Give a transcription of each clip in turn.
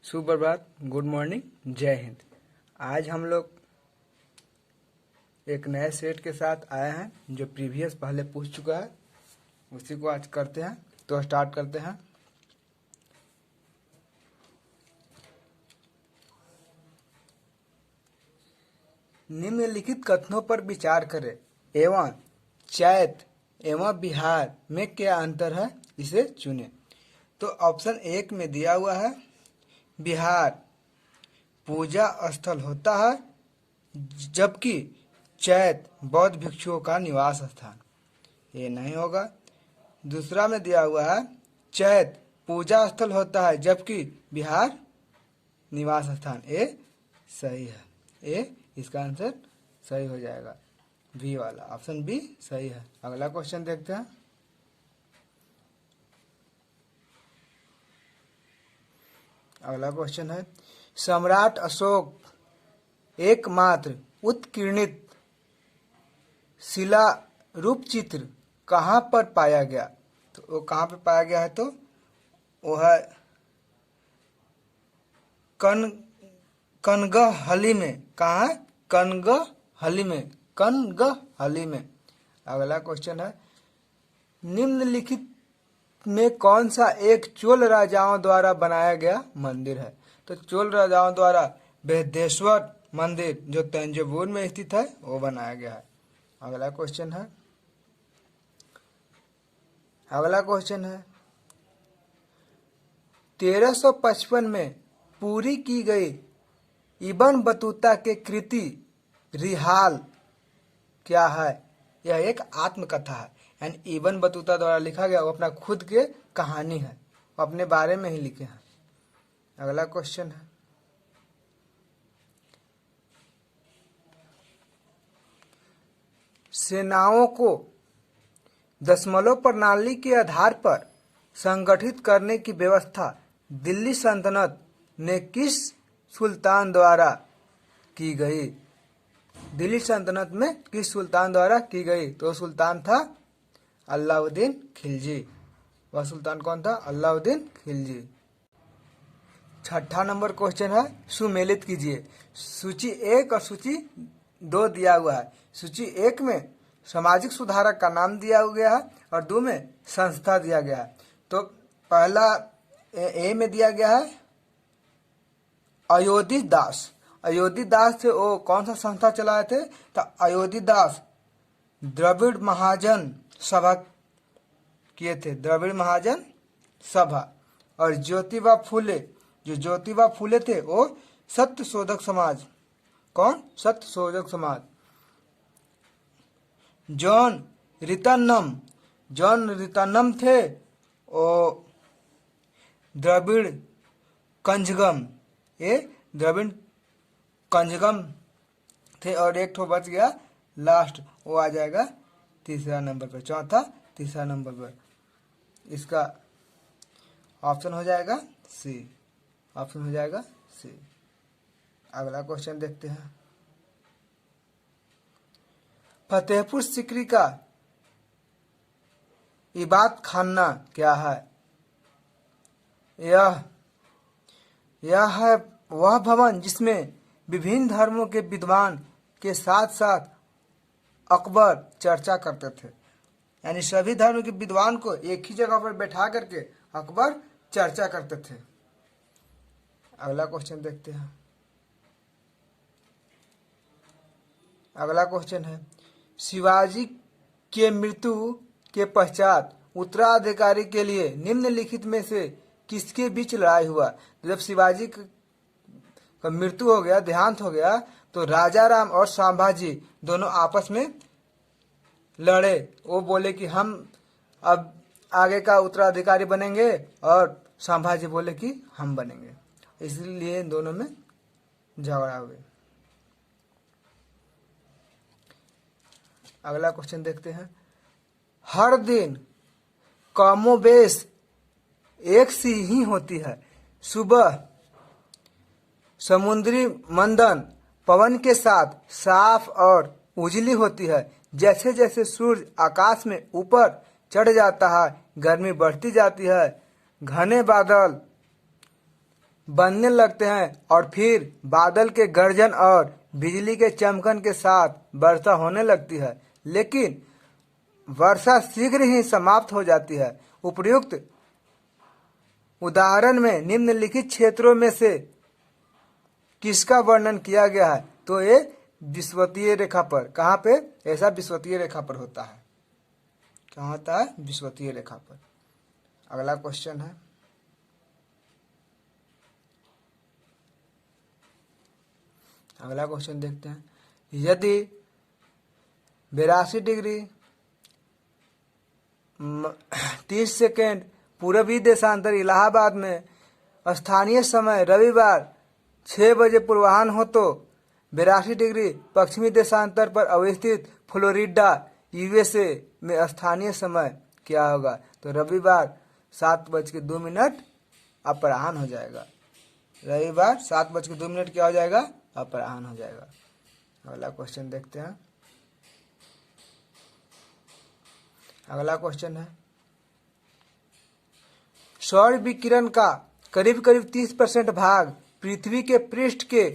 सुप्रभात, good morning, जय हिंद। आज हम लोग एक नए सेट के साथ आए हैं जो प्रीवियस पहले पूछ चुका है, उसी को आज करते हैं। तो स्टार्ट करते हैं। निम्नलिखित कथनों पर विचार करें एवं चैत एवं बिहार में क्या अंतर है, इसे चुनें। तो ऑप्शन 1 में दिया हुआ है बिहार पूजा स्थल होता है, जबकि चैत बौद्ध भिक्षुओं का निवास स्थान। ये नहीं होगा। दूसरा में दिया हुआ है चैत पूजा स्थल होता है, जबकि बिहार निवास स्थान। ये सही है। ये इसका आंसर सही हो जाएगा, बी वाला, ऑप्शन बी सही है। अगला क्वेश्चन देखते हैं। अगला क्वेश्चन है सम्राट अशोक एकमात्र उत्कीर्णित शिला रूप चित्र कहाँ पर पाया गया? तो वो कहाँ पर पाया गया है? तो वो है कनगहली में। कहाँ है? कनगहली में। अगला क्वेश्चन है निम्नलिखित में कौन सा एक चोल राजाओं द्वारा बनाया गया मंदिर है? तो चोल राजाओं द्वारा बृहदेश्वर मंदिर जो तंजावुर में स्थित है वो बनाया गया है। अगला क्वेश्चन है 1355 में पूरी की गई इब्न बतूता के कृति रिहाल क्या है? यह एक आत्मकथा है, यानी इब्न बतूता द्वारा लिखा गया वो अपना खुद के कहानी है, वो अपने बारे में ही लिखे हैं। अगला क्वेश्चन है सेनाओं को दशमलव प्रणाली के आधार पर संगठित करने की व्यवस्था दिल्ली सल्तनत ने किस सुल्तान द्वारा की गई? दिल्ली सल्तनत में किस सुल्तान द्वारा की गई? तो सुल्तान था अलाउद्दीन खिलजी। वह सुल्तान कौन था? अलाउद्दीन खिलजी। 6ठा नंबर क्वेश्चन है सुमेलित कीजिए। सूची 1 और सूची 2 दिया हुआ है। सूची 1 में सामाजिक सुधारक का नाम दिया गया है और 2 में संस्था दिया गया है। तो पहला ए में दिया गया है अयोधी दास। अयोधी दास थे, वो कौन सा संस्था चलाए थे? तो अयोधी दास द्रविड़ महाजन सभा किए थे, द्रविड़ महाजन सभा। और ज्योतिबा फूले, जो ज्योतिबा फूले थे वो सत्य शोधक समाज। कौन? सत्य शोधक समाज। जॉन रितन्नम थे, वो द्रविड़ कंजगम। ये द्रविड़ कंजगम थे। और एक ठो बच गया लास्ट, वो आ जाएगा तीसरा नंबर पर। चौथा तीसरा नंबर पर इसका ऑप्शन हो जाएगा सी। ऑप्शन हो जाएगा सी। अगला क्वेश्चन देखते हैं। फतेहपुर सीकरी का इबादत खाना क्या है? यह है वह भवन जिसमें विभिन्न धर्मों के विद्वान के साथ साथ अकबर चर्चा करते थे। यानी सभी धर्म के विद्वान को एक ही जगह पर बैठा करके अकबर चर्चा करते थे। अगला क्वेश्चन देखते हैं। अगला क्वेश्चन है शिवाजी के मृत्यु के पश्चात उत्तराधिकारी के लिए निम्नलिखित में से किसके बीच लड़ाई हुआ? जब शिवाजी का मृत्यु हो गया, देहांत हो गया, तो राजा राम और संभाजी दोनों आपस में लड़े। वो बोले कि हम अब आगे का उत्तराधिकारी बनेंगे, और संभाजी बोले कि हम बनेंगे। इसलिए इन दोनों में झगड़ा हुआ। अगला क्वेश्चन देखते हैं। हर दिन कमोबेश एक सी ही होती है। सुबह समुद्री मंदन पवन के साथ साफ और उजली होती है। जैसे जैसे सूर्य आकाश में ऊपर चढ़ जाता है, गर्मी बढ़ती जाती है। घने बादल बनने लगते हैं और फिर बादल के गर्जन और बिजली के चमकन के साथ वर्षा होने लगती है, लेकिन वर्षा शीघ्र ही समाप्त हो जाती है। उपर्युक्त उदाहरण में निम्नलिखित क्षेत्रों में से किसका वर्णन किया गया है? तो ये विषुवतीय रेखा पर, कहाँ पे? ऐसा विषुवतीय रेखा पर होता है। कहाँ होता है? विषुवतीय रेखा पर। अगला क्वेश्चन है, अगला क्वेश्चन देखते हैं। यदि 82 डिग्री 30 सेकेंड पूर्वी देशांतर इलाहाबाद में स्थानीय समय रविवार 6 बजे पूर्वाह्न हो तो 82 डिग्री पश्चिमी देशांतर पर अवस्थित फ्लोरिडा यूएसए में स्थानीय समय क्या होगा? तो रविवार 7:02 अपराह्न हो जाएगा। रविवार 7:02 क्या हो जाएगा? अपराह्न हो जाएगा। अगला क्वेश्चन देखते हैं। अगला क्वेश्चन है, सौर विकिरण का करीब करीब 30% भाग पृथ्वी के पृष्ठ के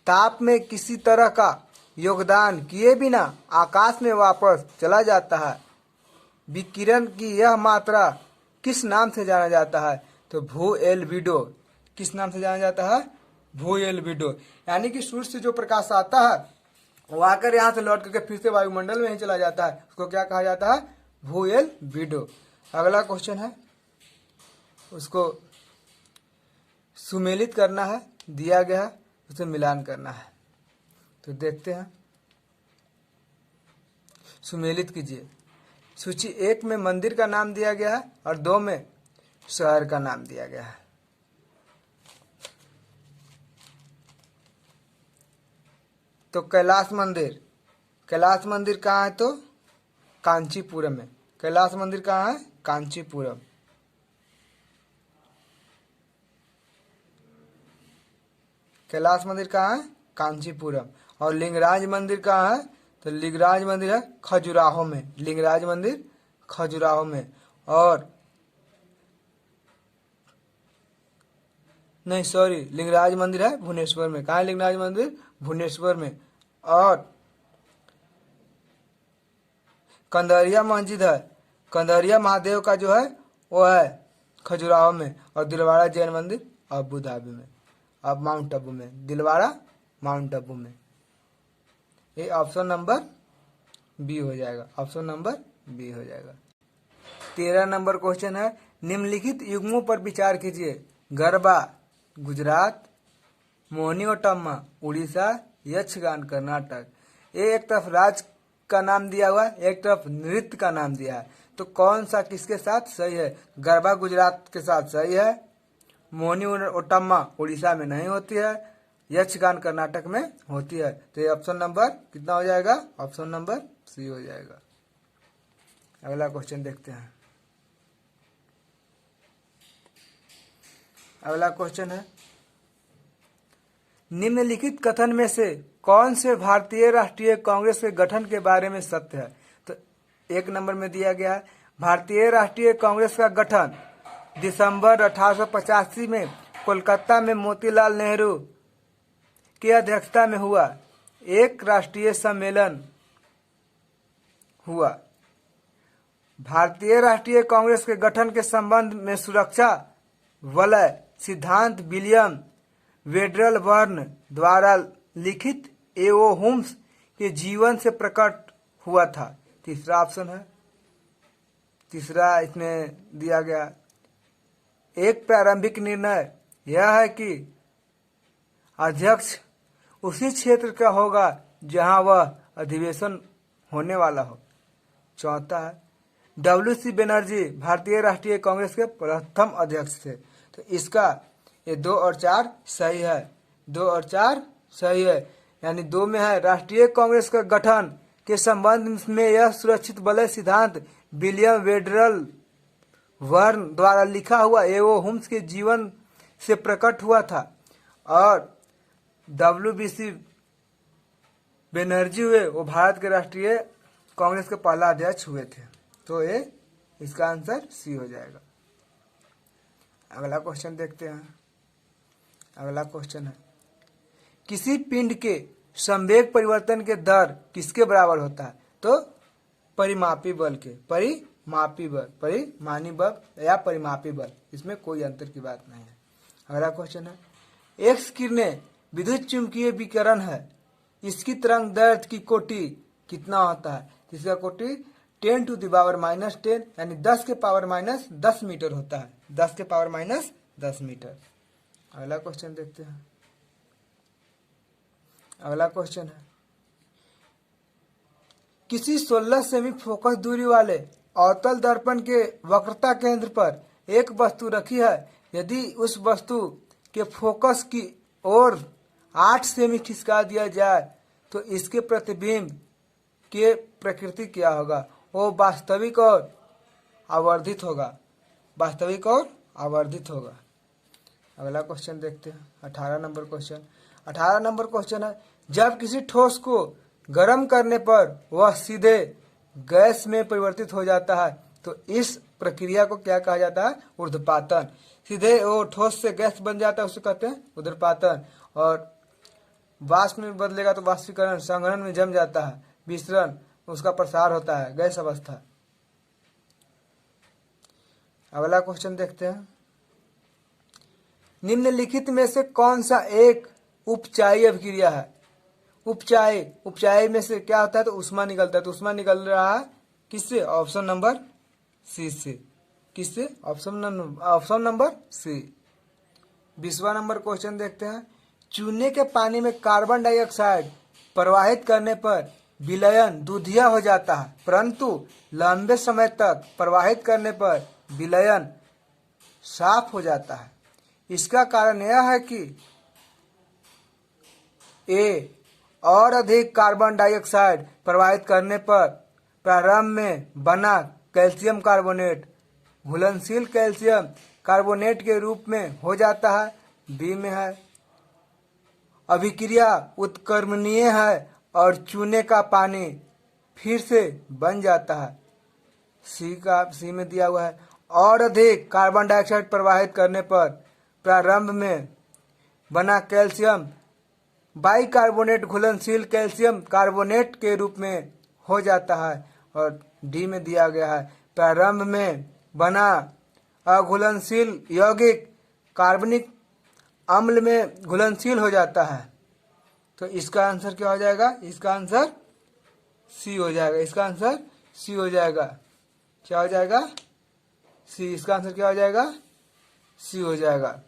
ताप में किसी तरह का योगदान किए बिना आकाश में वापस चला जाता है। विकिरण की यह मात्रा किस नाम से जाना जाता है? तो भू एल्बिडो। किस नाम से जाना जाता है? भू एल्बिडो। यानी कि सूर्य से जो प्रकाश आता है वो आकर यहाँ से लौट करके फिर से वायुमंडल में ही चला जाता है, उसको क्या कहा जाता है? भू एल्बिडो। अगला क्वेश्चन है, उसको सुमेलित करना है, दिया गया है, उसे मिलान करना है। तो देखते हैं, सुमेलित कीजिए। सूची 1 में मंदिर का नाम दिया गया है और 2 में शहर का नाम दिया गया है। तो कैलाश मंदिर, कैलाश मंदिर कहाँ है? तो कांचीपुरम में। कैलाश मंदिर कहाँ है? कांचीपुरम। कैलाश मंदिर कहाँ है? कांचीपुरम। और लिंगराज मंदिर कहाँ है? तो लिंगराज मंदिर है खजुराहो में। लिंगराज मंदिर खजुराहो में। और नहीं सॉरी, लिंगराज मंदिर है भुवनेश्वर में। कहाँ है लिंगराज मंदिर? भुवनेश्वर में। और कंदरिया मस्जिद है, कंदरिया महादेव का जो है वो है खजुराहो में। और दिलवाड़ा जैन मंदिर अबू धाबी में, अब माउंट आबू में। दिलवाड़ा माउंट आबू में। ये ऑप्शन नंबर बी हो जाएगा। ऑप्शन नंबर बी हो जाएगा। 13 नंबर क्वेश्चन है, निम्नलिखित युग्मों पर विचार कीजिए। गरबा गुजरात, मोहिनीअट्टम उड़ीसा, यक्षगान कर्नाटक। ये एक तरफ राज्य का नाम दिया हुआ है, एक तरफ नृत्य का नाम दिया है। तो कौन सा किसके साथ सही है? गरबा गुजरात के साथ सही है, मोहिनीअट्टम उड़ीसा में नहीं होती है, यक्षगान कर्नाटक में होती है। तो ये ऑप्शन नंबर कितना हो जाएगा? ऑप्शन नंबर सी हो जाएगा। अगला क्वेश्चन देखते हैं। अगला क्वेश्चन है, निम्नलिखित कथन में से कौन से भारतीय राष्ट्रीय कांग्रेस के गठन के बारे में सत्य है? तो 1 नंबर में दिया गया है, भारतीय राष्ट्रीय कांग्रेस का गठन दिसंबर 1885 में कोलकाता में मोतीलाल नेहरू की अध्यक्षता में हुआ। एक राष्ट्रीय सम्मेलन हुआ। भारतीय राष्ट्रीय कांग्रेस के गठन के संबंध में सुरक्षा वलय सिद्धांत विलियम वेडरल बर्न द्वारा लिखित एओ होम्स के जीवन से प्रकट हुआ था। तीसरा ऑप्शन है, तीसरा इसमें दिया गया। एक प्रारंभिक निर्णय यह है कि अध्यक्ष उसी क्षेत्र का होगा जहां वह अधिवेशन होने वाला हो। चौथा है, WC बनर्जी भारतीय राष्ट्रीय कांग्रेस के प्रथम अध्यक्ष थे। तो इसका ये 2 और 4 सही है। 2 और 4 सही है, यानी 2 में है राष्ट्रीय कांग्रेस का गठन के संबंध में यह सुरक्षित वलय सिद्धांत विलियम वेडरल बर्न द्वारा लिखा हुआ एओ होम्स के जीवन से प्रकट हुआ था। और WBC बनर्जी हुए वो भारत के राष्ट्रीय कांग्रेस के पहला अध्यक्ष हुए थे। तो ये इसका आंसर सी हो जाएगा। अगला क्वेश्चन देखते हैं। अगला क्वेश्चन है, किसी पिंड के संवेग परिवर्तन के दर किसके बराबर होता है? तो परिमापी बल के, परिमापी बल, परिमानी बल या परिमापी बल, इसमें कोई अंतर की बात नहीं है। अगला क्वेश्चन है, एक्स किरणें विद्युत चुंबकीय विकिरण है, इसकी तरंग दैर्ध्य की कोटि कितना होता है? इसका कोटि 10 to the power -10 यानी 10 के पावर -10 मीटर होता है, 10 के पावर -10 मीटर। अगला क्वेश्चन देखते हैं। अगला क्वेश्चन है, किसी 16 सेमी फोकस दूरी वाले अवतल दर्पण के वक्रता केंद्र पर एक वस्तु रखी है, यदि उस वस्तु के फोकस की ओर 8 सेमी खिसका दिया जाए तो इसके प्रतिबिंब के प्रकृति क्या होगा? वो वास्तविक और आवर्धित होगा, वास्तविक और आवर्धित होगा। अगला क्वेश्चन देखते हैं, 18 नंबर क्वेश्चन। 18 नंबर क्वेश्चन है, जब किसी ठोस को गर्म करने पर वह सीधे गैस में परिवर्तित हो जाता है तो इस प्रक्रिया को क्या कहा जाता है? ऊर्ध्वपातन। सीधे वो ठोस से गैस बन जाता है, उसे कहते हैं ऊर्ध्वपातन। और वाष्प में बदलेगा तो वाष्पीकरण, संघनन में जम जाता है, विसरण, उसका प्रसार होता है, गैस अवस्था। अगला क्वेश्चन देखते हैं, निम्नलिखित में से कौन सा एक उपचायी अभिक्रिया है? उपचायी में से क्या होता है? तो उष्मा निकलता है, तो उष्मा निकल रहा है किससे? ऑप्शन नंबर सी से। किससे? Option number C. 20वां नंबर क्वेश्चन देखते हैं, चूने के पानी में कार्बन डाइऑक्साइड प्रवाहित करने पर विलयन दूधिया हो जाता है, परंतु लंबे समय तक प्रवाहित करने पर विलयन साफ हो जाता है। इसका कारण यह है कि ए, और अधिक कार्बन डाइऑक्साइड प्रवाहित करने पर प्रारंभ में बना कैल्शियम कार्बोनेट घुलनशील कैल्शियम कार्बोनेट के रूप में हो जाता है। बी में है, अभिक्रिया उत्क्रमणीय है और चूने का पानी फिर से बन जाता है। सी में दिया हुआ है, और अधिक कार्बन डाइऑक्साइड प्रवाहित करने पर प्रारंभ में बना कैल्शियम बाइकार्बोनेट घुलनशील कैल्शियम कार्बोनेट के रूप में हो जाता है। और डी में दिया गया है, प्रारंभ में बना अघुलनशील यौगिक कार्बनिक अम्ल में घुलनशील हो जाता है। तो इसका आंसर क्या हो जाएगा? इसका आंसर सी हो जाएगा। इसका आंसर सी हो जाएगा। क्या हो जाएगा? सी। इसका आंसर क्या हो जाएगा? सी हो जाएगा।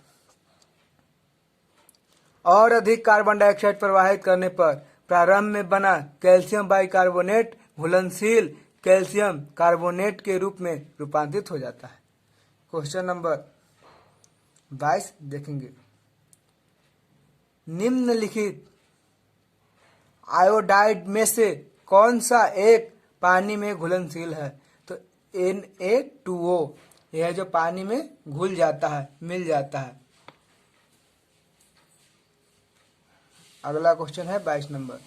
और अधिक कार्बन डाइऑक्साइड प्रवाहित करने पर प्रारंभ में बना कैल्शियम बाइकार्बोनेट घुलनशील कैल्शियम कार्बोनेट के रूप में रूपांतरित हो जाता है। क्वेश्चन नंबर 22 देखेंगे, निम्नलिखित आयोडाइड में से कौन सा एक पानी में घुलनशील है? तो Na2O, यह जो पानी में घुल जाता है, मिल जाता है। अगला क्वेश्चन है 22 नंबर,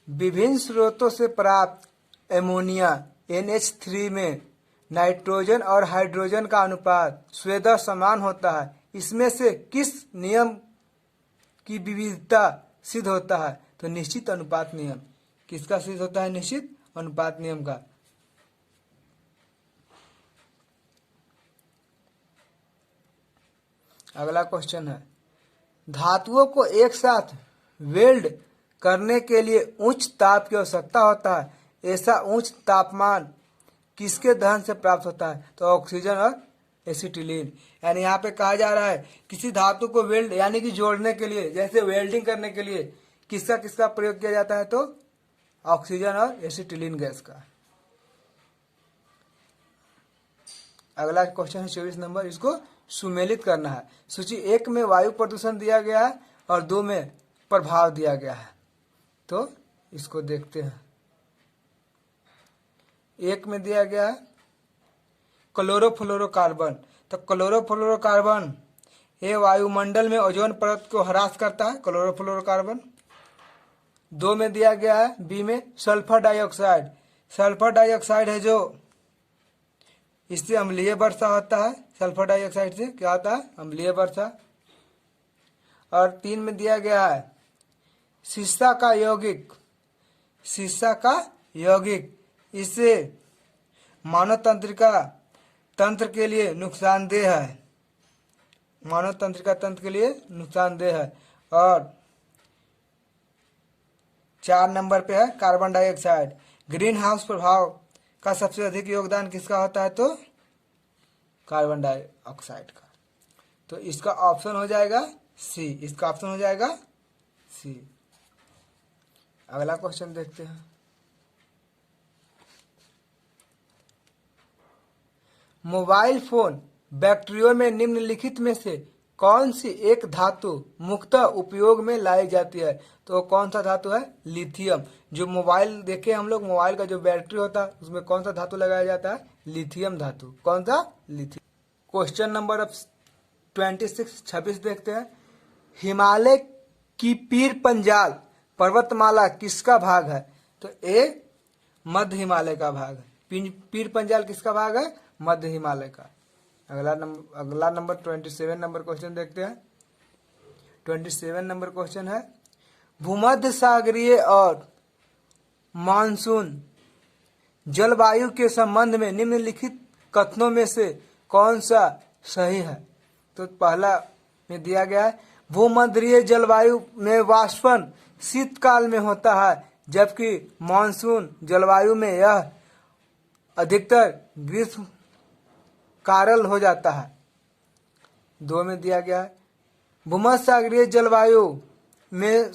विभिन्न स्रोतों से प्राप्त एमोनिया NH3 में नाइट्रोजन और हाइड्रोजन का अनुपात स्वतः समान होता है, इसमें से किस नियम की विविधता सिद्ध होता है? तो निश्चित अनुपात नियम। किसका सिद्ध होता है? निश्चित अनुपात नियम का। अगला क्वेश्चन है, धातुओं को एक साथ वेल्ड करने के लिए उच्च ताप की आवश्यकता होता है, ऐसा उच्च तापमान किसके दहन से प्राप्त होता है? तो ऑक्सीजन और एसिटिलीन। यानी यहाँ पे कहा जा रहा है किसी धातु को वेल्ड यानी कि जोड़ने के लिए, जैसे वेल्डिंग करने के लिए किसका प्रयोग किया जाता है? तो ऑक्सीजन और एसिटिलीन गैस का। अगला क्वेश्चन है 24 नंबर, इसको सुमेलित करना है। सूची 1 में वायु प्रदूषण दिया गया है और 2 में प्रभाव दिया गया है, तो इसको देखते हैं। 1 में दिया गया है क्लोरोफ्लोरोकार्बन, तो क्लोरोफ्लोरोकार्बन ये वायुमंडल में ओजोन परत को ह्रास करता है, क्लोरोफ्लोरोकार्बन। 2 में दिया गया है बी में सल्फर डाइऑक्साइड। सल्फर डाइऑक्साइड है जो इससे अम्लीय वर्षा होता है। सल्फर डाइऑक्साइड से क्या होता है? अम्लीय वर्षा। और 3 में दिया गया है शीशा का यौगिक, शीशा का यौगिक इससे मानव तंत्रिका तंत्र के लिए नुकसानदेह है, मानव तंत्रिका तंत्र के लिए नुकसानदेह है। और 4 नंबर पे है कार्बन डाइऑक्साइड। ग्रीन हाउस प्रभाव का सबसे अधिक योगदान किसका होता है? तो कार्बन डाइऑक्साइड का। तो इसका ऑप्शन हो जाएगा सी, इसका ऑप्शन हो जाएगा सी। अगला क्वेश्चन देखते हैं। मोबाइल फोन बैटरियों में निम्नलिखित में से कौन सी एक धातु मुख्यतः उपयोग में लाई जाती है? तो कौन सा धातु है? लिथियम। जो मोबाइल देखे हम लोग, मोबाइल का जो बैटरी होता है उसमें कौन सा धातु लगाया जाता है? लिथियम धातु। कौन सा? लिथियम। क्वेश्चन नंबर अब 26 देखते हैं। हिमालय की पीर पंजाल पर्वतमाला किसका भाग है? तो ए मध्य हिमालय का भाग है। पीर पंजाल किसका भाग है? मध्य हिमालय का। अगला नंबर 27 नंबर क्वेश्चन देखते हैं। 27 नंबर क्वेश्चन है भूमध्य सागरीय और मानसून जलवायु के संबंध में निम्नलिखित कथनों में से कौन सा सही है? तो पहला में दिया गया है भूमध्यरीय जलवायु में वाष्पन शीतकाल में होता है, जबकि मानसून जलवायु में यह अधिकतर ग्रीष्म काल हो जाता है। 2 में दिया गया है भूमध्य सागरीय जलवायु में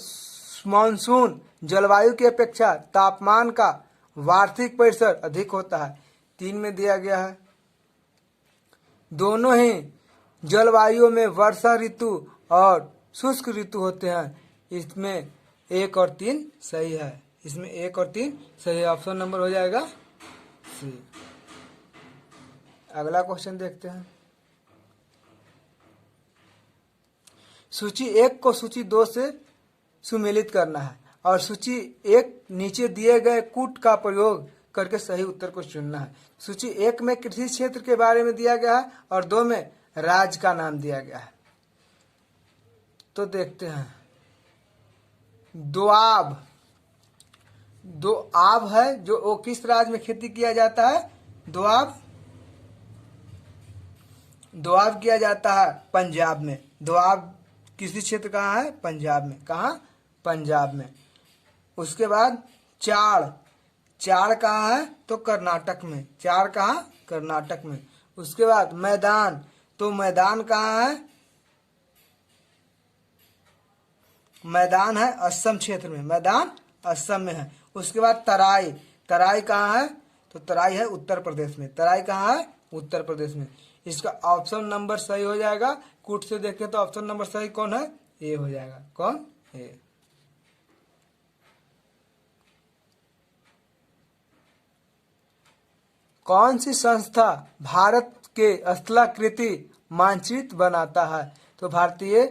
मानसून जलवायु की अपेक्षा तापमान का वार्षिक परिसर अधिक होता है। 3 में दिया गया है दोनों ही जलवायु में वर्षा ऋतु और शुष्क ऋतु होते हैं। इसमें 1 और 3 सही है, इसमें 1 और 3 सही। ऑप्शन नंबर हो जाएगा सी। अगला क्वेश्चन देखते हैं। सूची 1 को सूची 2 से सुमेलित करना है और सूची 1 नीचे दिए गए कूट का प्रयोग करके सही उत्तर को चुनना है। सूची 1 में कृषि क्षेत्र के बारे में दिया गया है और 2 में राज्य का नाम दिया गया है। तो देखते हैं दोआब, दोआब है जो वो किस राज्य में खेती किया जाता है? दोआब, दोआब किया जाता है पंजाब में। दोआब किसी क्षेत्र कहाँ है? पंजाब में। कहाँ? पंजाब में। उसके बाद चाड़, चाड़ कहाँ है? तो कर्नाटक में। चाड़ कहाँ? कर्नाटक में। उसके बाद मैदान, तो मैदान कहाँ है? मैदान है असम क्षेत्र में, मैदान असम में है। उसके बाद तराई, तराई कहाँ है? तो तराई है उत्तर प्रदेश में। तराई कहाँ है? उत्तर प्रदेश में। इसका ऑप्शन नंबर सही हो जाएगा। कूट से देखें तो ऑप्शन नंबर सही कौन है? ए हो जाएगा। कौन? ए। कौन सी संस्था भारत के स्थलाकृति मानचित्र बनाता है? तो भारतीय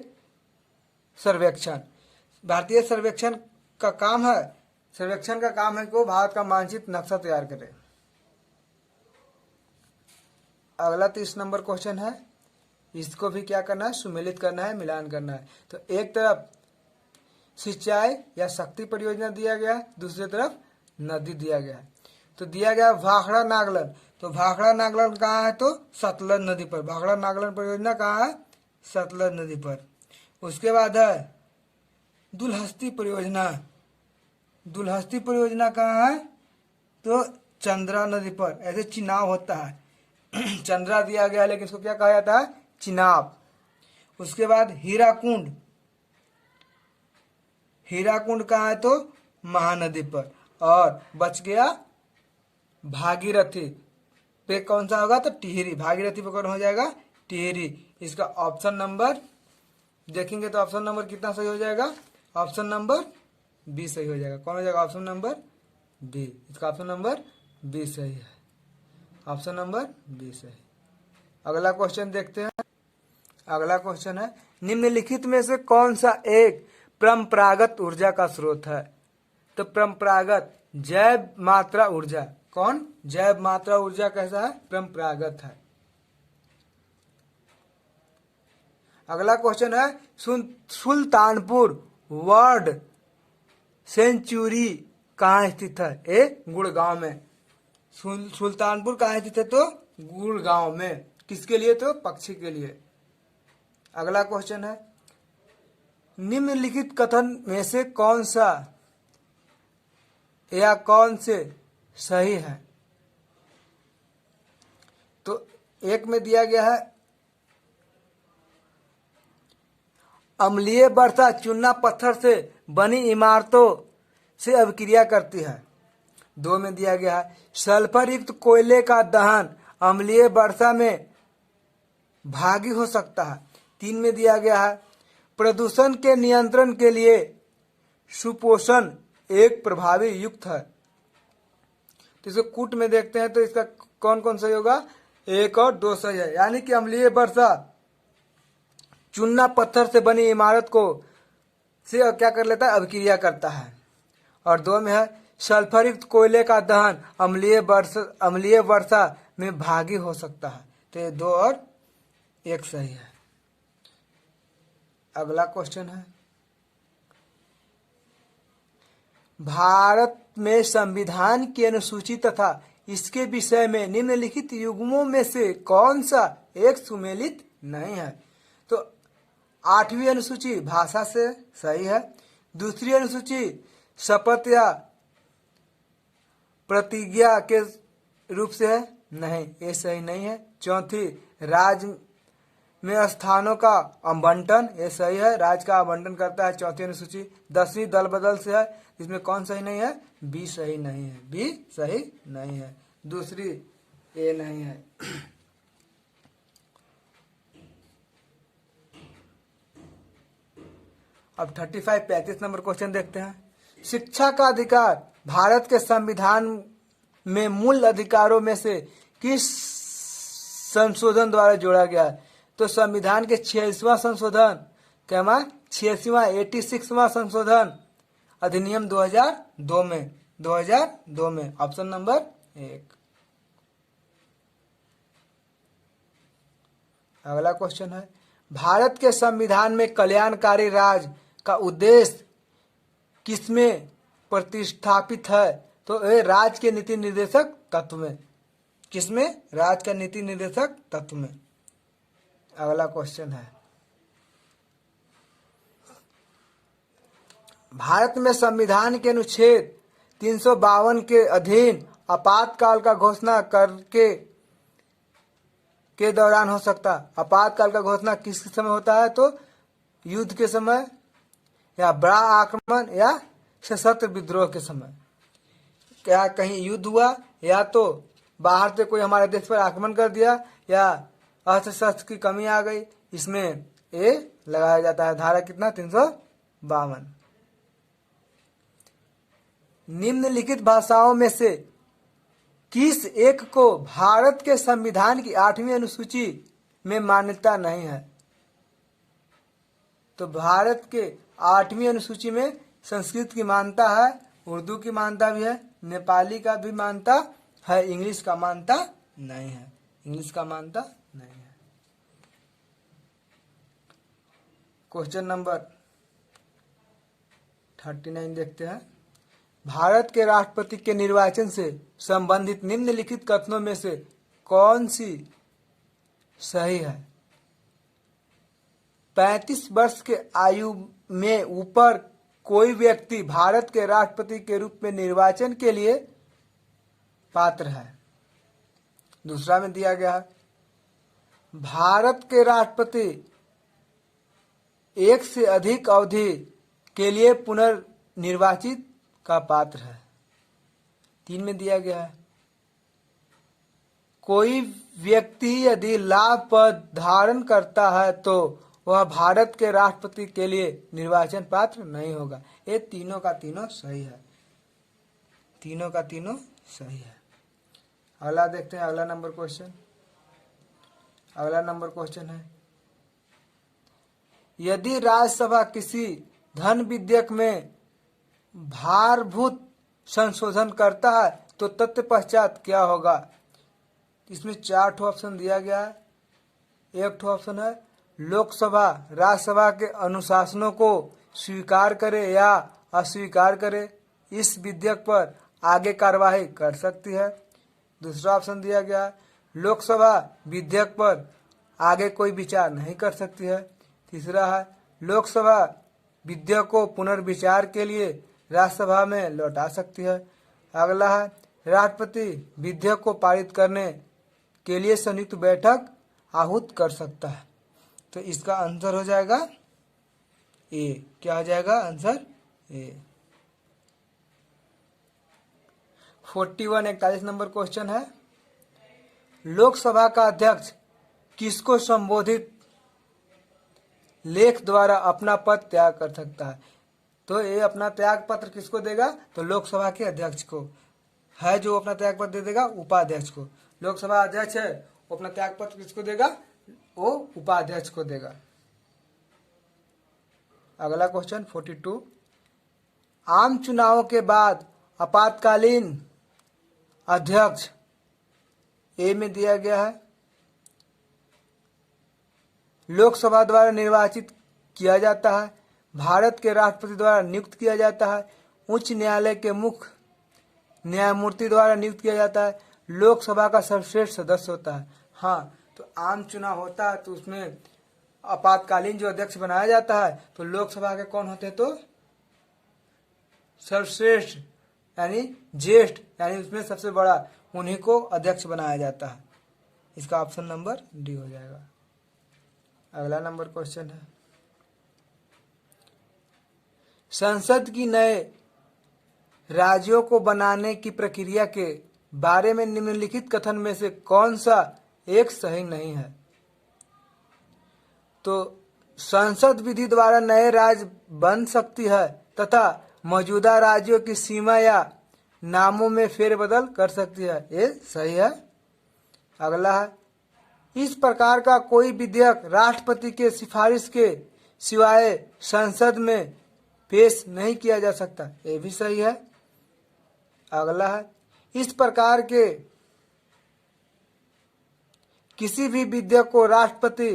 सर्वेक्षण। भारतीय सर्वेक्षण का काम है, सर्वेक्षण का काम है कि वो भारत का मानचित्र नक्शा तैयार करे। अगला 30 नंबर क्वेश्चन है, इसको भी क्या करना है? सुमेलित करना है, मिलान करना है। तो एक तरफ सिंचाई या शक्ति परियोजना दिया गया है, दूसरी तरफ नदी दिया गया है। तो दिया गया भाखड़ा नागलन, तो भाखड़ा नागलन कहाँ है? तो सतलज नदी पर। भाखड़ा नागलन परियोजना कहाँ है? सतलज नदी पर। उसके बाद है दुलहस्ती परियोजना, दुलहस्ती परियोजना कहाँ है? तो चंद्रा नदी पर। ऐसे चिनाब होता है, चंद्रा दिया गया लेकिन इसको क्या कहा जाता है? चिनाब। उसके बाद हीराकुंड, हीराकुंड कहाँ है? तो महानदी पर। और बच गया भागीरथी पे, कौन सा होगा? तो टिहरी। भागीरथी पे कौन हो जाएगा? टिहरी। इसका ऑप्शन नंबर देखेंगे तो ऑप्शन नंबर कितना सही हो जाएगा? ऑप्शन नंबर बी सही हो जाएगा। कौन हो जाएगा? Option number B. इसका ऑप्शन नंबर बी सही है। ऑप्शन नंबर बी सही। अगला क्वेश्चन देखते हैं। अगला क्वेश्चन है निम्नलिखित में से कौन सा एक परंपरागत ऊर्जा का स्रोत है? तो परंपरागत जैव मात्रा ऊर्जा कौन? जैव मात्रा ऊर्जा कैसा है? परंपरागत है। अगला क्वेश्चन है सुल्तानपुर वर्ल्ड सेंचुरी कहाँ स्थित है? ए गुड़गांव में। सुल्तानपुर कहाँ स्थित है? तो गुड़गांव में। किसके लिए? तो पक्षी के लिए। अगला क्वेश्चन है निम्नलिखित कथन में से कौन सा या कौन से सही है? तो एक में दिया गया है अम्लीय वर्षा चूना पत्थर से बनी इमारतों से अभिक्रिया करती है। 2 में दिया गया है सल्फर युक्त कोयले का दहन अम्लीय वर्षा में भागी हो सकता है। 3 में दिया गया है प्रदूषण के नियंत्रण के लिए सुपोषण एक प्रभावी युक्त है। तो इसको कूट में देखते हैं तो इसका कौन कौन सही होगा? 1 और 2 सही है। यानी कि अम्लीय वर्षा चूना पत्थर से बनी इमारत को से क्या कर लेता है? अभिक्रिया करता है। और 2 में है सल्फर युक्त कोयले का दहन अम्लीय वर्षा में भागी हो सकता है। तो ये 2 और 1 सही है। अगला क्वेश्चन है भारत में संविधान की अनुसूची तथा इसके विषय में निम्नलिखित युग्मों में से कौन सा एक सुमेलित नहीं है? तो 8वीं अनुसूची भाषा से सही है। दूसरी अनुसूची शपथ या प्रतिज्ञा के रूप से है, नहीं, ये सही नहीं है। चौथी राज्य में स्थानों का आवंटन, ये सही है, राज्य का आवंटन करता है चौथी अनुसूची। 10वीं दल बदल से है, इसमें कौन सही नहीं है? बी सही नहीं है, बी सही नहीं है। दूसरी ए नहीं है। अब 35 नंबर क्वेश्चन देखते हैं शिक्षा का अधिकार भारत के संविधान में मूल अधिकारों में से किस संशोधन द्वारा जोड़ा गया है? तो संविधान के 86वां संशोधन, क्या 86वां संशोधन अधिनियम 2002 में ऑप्शन नंबर 1। अगला क्वेश्चन है भारत के संविधान में कल्याणकारी राज का उद्देश्य किसमें प्रतिष्ठापित है? तो राज्य के नीति निर्देशक तत्व में। किसमें? राज्य का नीति निर्देशक तत्व में। अगला क्वेश्चन है भारत में संविधान के अनुच्छेद 352 के अधीन आपातकाल का घोषणा करके के दौरान हो सकता। आपातकाल का घोषणा किस समय होता है? तो युद्ध के समय या बड़ा आक्रमण या सशस्त्र विद्रोह के समय। क्या कहीं युद्ध हुआ या तो बाहर से कोई हमारे देश पर आक्रमण कर दिया या अस्त्र शस्त्र की कमी आ गई, इसमें ये लगाया जाता है। धारा कितना? 352। निम्नलिखित भाषाओं में से किस एक को भारत के संविधान की 8वीं अनुसूची में मान्यता नहीं है? तो भारत के 8वीं अनुसूची में संस्कृत की मान्यता है, उर्दू की मान्यता भी है, नेपाली का भी मान्यता है, इंग्लिश का मान्यता नहीं है। इंग्लिश का मान्यता नहीं है। क्वेश्चन नंबर 39 देखते हैं भारत के राष्ट्रपति के निर्वाचन से संबंधित निम्नलिखित कथनों में से कौन सी सही है? 35 वर्ष के आयु में ऊपर कोई व्यक्ति भारत के राष्ट्रपति के रूप में निर्वाचन के लिए पात्र है। दूसरा में दिया गया है भारत के राष्ट्रपति एक से अधिक अवधि के लिए पुनर्निर्वाचित का पात्र है। 3 में दिया गया है कोई व्यक्ति यदि लाभ पद धारण करता है तो वह भारत के राष्ट्रपति के लिए निर्वाचन पात्र नहीं होगा। ये तीनों का तीनों सही है। तीनों का तीनों सही है। अगला देखते हैं अगला नंबर क्वेश्चन। अगला नंबर क्वेश्चन है यदि राज्यसभा किसी धन विधेयक में भारभूत संशोधन करता है तो तत्पश्चात क्या होगा। इसमें 4 ठो ऑप्शन दिया गया है। एक ठो ऑप्शन है लोकसभा राज्यसभा के अनुशासनों को स्वीकार करे या अस्वीकार करे, इस विधेयक पर आगे कार्यवाही कर सकती है। दूसरा ऑप्शन दिया गया है लोकसभा विधेयक पर आगे कोई विचार नहीं कर सकती है। तीसरा है लोकसभा विधेयक को पुनर्विचार के लिए राज्यसभा में लौटा सकती है। अगला है राष्ट्रपति विधेयक को पारित करने के लिए संयुक्त बैठक आहूत कर सकता है। तो इसका आंसर हो जाएगा ए। क्या हो जाएगा आंसर ए। 41 नंबर क्वेश्चन है लोकसभा का अध्यक्ष किसको संबोधित लेख द्वारा अपना पद त्याग कर सकता है। तो ये अपना त्याग पत्र किसको देगा, तो लोकसभा के अध्यक्ष को है, जो अपना त्याग पत्र दे देगा उपाध्यक्ष को। लोकसभा अध्यक्ष है वो अपना त्याग पत्र किसको देगा, वो उपाध्यक्ष को देगा। अगला क्वेश्चन 42 आम चुनावों के बाद आपातकालीन अध्यक्ष ए में दिया गया है लोकसभा द्वारा निर्वाचित किया जाता है, भारत के राष्ट्रपति द्वारा नियुक्त किया जाता है, उच्च न्यायालय के मुख्य न्यायमूर्ति द्वारा नियुक्त किया जाता है, लोकसभा का सर्वश्रेष्ठ सदस्य होता है। हाँ, तो आम चुनाव होता है तो उसमें आपातकालीन जो अध्यक्ष बनाया जाता है तो लोकसभा के कौन होते हैं, तो सर्वश्रेष्ठ यानी ज्येष्ठ यानी उसमें सबसे बड़ा, उन्हीं को अध्यक्ष बनाया जाता है। इसका ऑप्शन नंबर डी हो जाएगा। अगला नंबर क्वेश्चन है संसद की नए राज्यों को बनाने की प्रक्रिया के बारे में निम्नलिखित कथन में से कौन सा एक सही नहीं है। तो संसद विधि द्वारा नए राज्य बन सकती है तथा मौजूदा राज्यों की सीमा या नामों में फेरबदल कर सकती है, ये सही है। अगला है इस प्रकार का कोई विधेयक राष्ट्रपति के सिफारिश के सिवाय संसद में पेश नहीं किया जा सकता, ये भी सही है। अगला है इस प्रकार के किसी भी विधेयक को राष्ट्रपति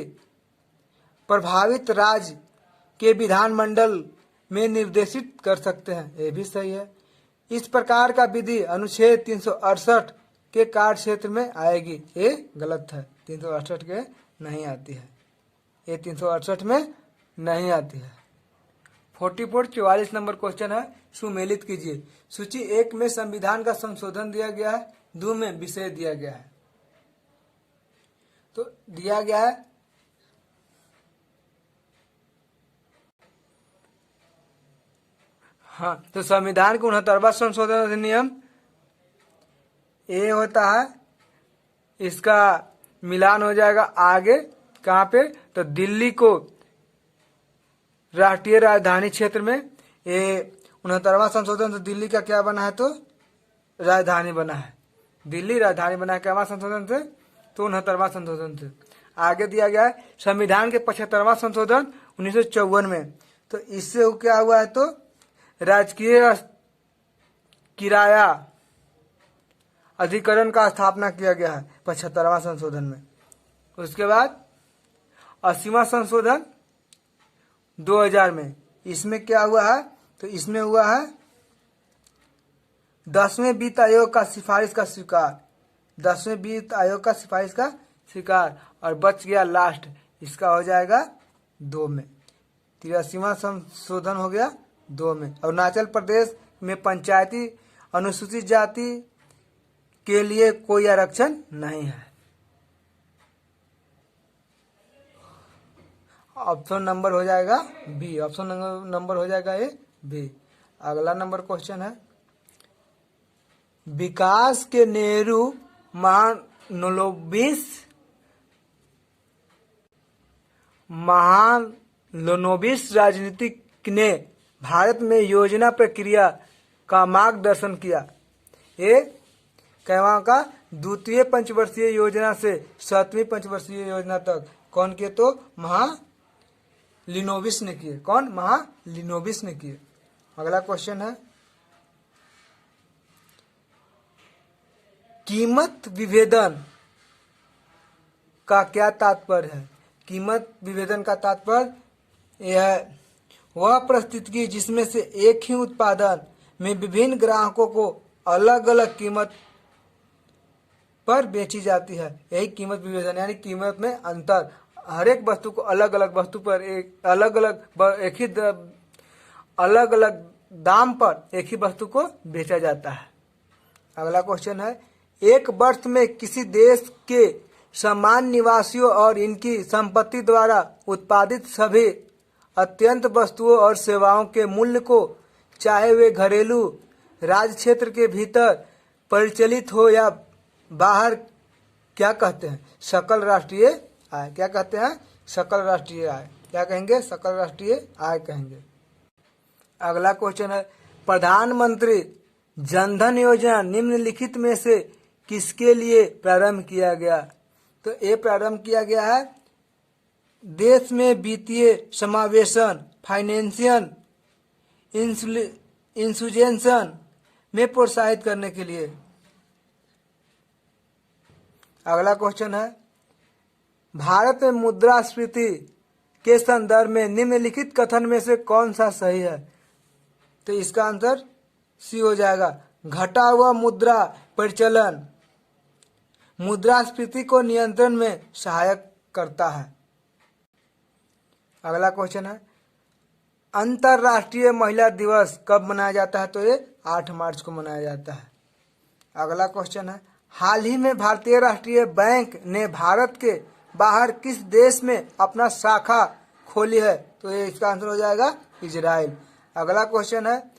प्रभावित राज्य के विधानमंडल में निर्देशित कर सकते हैं, ये भी सही है। इस प्रकार का विधि अनुच्छेद 368 के कार्य क्षेत्र में आएगी, ये गलत है, 368 के नहीं आती है, ये 368 में नहीं आती है। 44 नंबर क्वेश्चन है सुमेलित कीजिए। सूची 1 में संविधान का संशोधन दिया गया है, 2 में विषय दिया गया है। तो दिया गया है हाँ, तो संविधान का 69वां संशोधन अधिनियम ये होता है, इसका मिलान हो जाएगा आगे कहाँ पे, तो दिल्ली को राष्ट्रीय राजधानी क्षेत्र में। ये 69वां संशोधन तो दिल्ली का क्या बना है, तो राजधानी बना है, दिल्ली राजधानी बना है। क्या संशोधन से, तो 69वां संशोधन से। आगे दिया गया है संविधान के 75वां संशोधन 1954 में। तो इससे क्या हुआ है, तो राजकीय किराया अधिकरण का स्थापना किया गया है 75वां संशोधन में। उसके बाद 80वां संशोधन 2000 में। इसमें क्या हुआ है, तो इसमें हुआ है 10वें वित्त आयोग का सिफारिश का स्वीकार, 10वें वित्त आयोग का सिफारिश का स्वीकार, और बच गया लास्ट, इसका हो जाएगा 2 में। 83वां संशोधन हो गया 2 में। अरुणाचल प्रदेश में पंचायती अनुसूचित जाति के लिए कोई आरक्षण नहीं है। ऑप्शन नंबर हो जाएगा बी, ऑप्शन नंबर हो जाएगा ये बी। अगला नंबर क्वेश्चन है विकास के नेहरू महालनोबिस राजनीतिक ने भारत में योजना प्रक्रिया का मार्गदर्शन किया। ये कहवा का द्वितीय पंचवर्षीय योजना से 7वीं पंचवर्षीय योजना तक कौन किए, तो महालिनोबिस ने किए। कौन, महालिनोबिस ने किए। अगला क्वेश्चन है कीमत विभेदन का क्या तात्पर्य है? कीमत विभेदन का तात्पर्य यह है वह परिस्थिति जिसमें से एक ही उत्पादन में विभिन्न ग्राहकों को अलग अलग कीमत पर बेची जाती है, यही कीमत विभेदन। यानी कीमत में अंतर, हर एक वस्तु को अलग अलग वस्तु पर अलग अलग दाम पर एक ही वस्तु को बेचा जाता है। अगला क्वेश्चन है, एक वर्ष में किसी देश के सामान्य निवासियों और इनकी संपत्ति द्वारा उत्पादित सभी अत्यंत वस्तुओं और सेवाओं के मूल्य को, चाहे वे घरेलू राज्य क्षेत्र के भीतर परिचालित हो या बाहर, क्या कहते हैं? सकल राष्ट्रीय आय। क्या कहते हैं? सकल राष्ट्रीय आय। क्या कहेंगे? सकल राष्ट्रीय आय कहेंगे। अगला क्वेश्चन है, प्रधानमंत्री जनधन योजना निम्नलिखित में से किसके लिए प्रारंभ किया गया? तो ये प्रारंभ किया गया है देश में वित्तीय समावेशन, फाइनेंशियल इंक्लूजन में प्रोत्साहित करने के लिए। अगला क्वेश्चन है, भारत में मुद्रास्फीति के संदर्भ में निम्नलिखित कथन में से कौन सा सही है? तो इसका आंसर सी हो जाएगा, घटा हुआ मुद्रा परिचालन मुद्रास्फीति को नियंत्रण में सहायक करता है। अगला क्वेश्चन है, अंतर्राष्ट्रीय महिला दिवस कब मनाया जाता है? तो ये 8 मार्च को मनाया जाता है। अगला क्वेश्चन है, हाल ही में भारतीय राष्ट्रीय बैंक ने भारत के बाहर किस देश में अपना शाखा खोली है? तो ये इसका आंसर हो जाएगा इजराइल। अगला क्वेश्चन है,